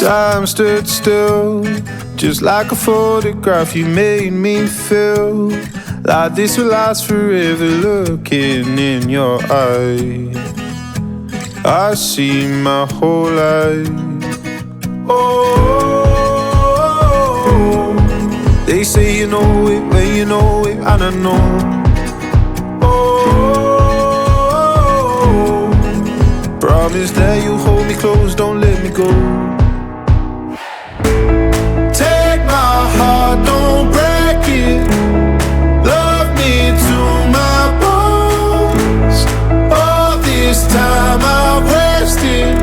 Time stood still, just like a photograph. You made me feel like this will last forever. Looking in your eyes, I see my whole life. Oh, they say you know it when you know it, and I know. Oh, promise that you'll hold me close, don't let me go. Take my heart, don't break it. Love me to my bones. All this time I've wasted.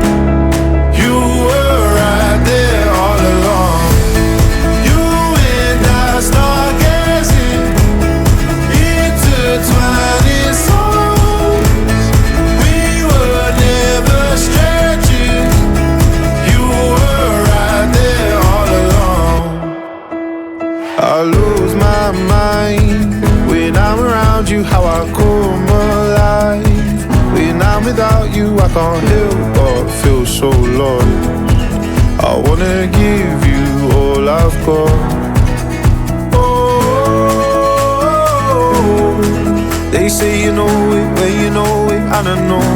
You were right there all along. You and I stargazing, intertwining souls. We were never strangers. You were right there all along. I lose my mind when I'm around you, how I come alive. When I'm without you, I can't help but feel so lost. I wanna give you all I've got. Oh, they say you know it when you know it, and I know.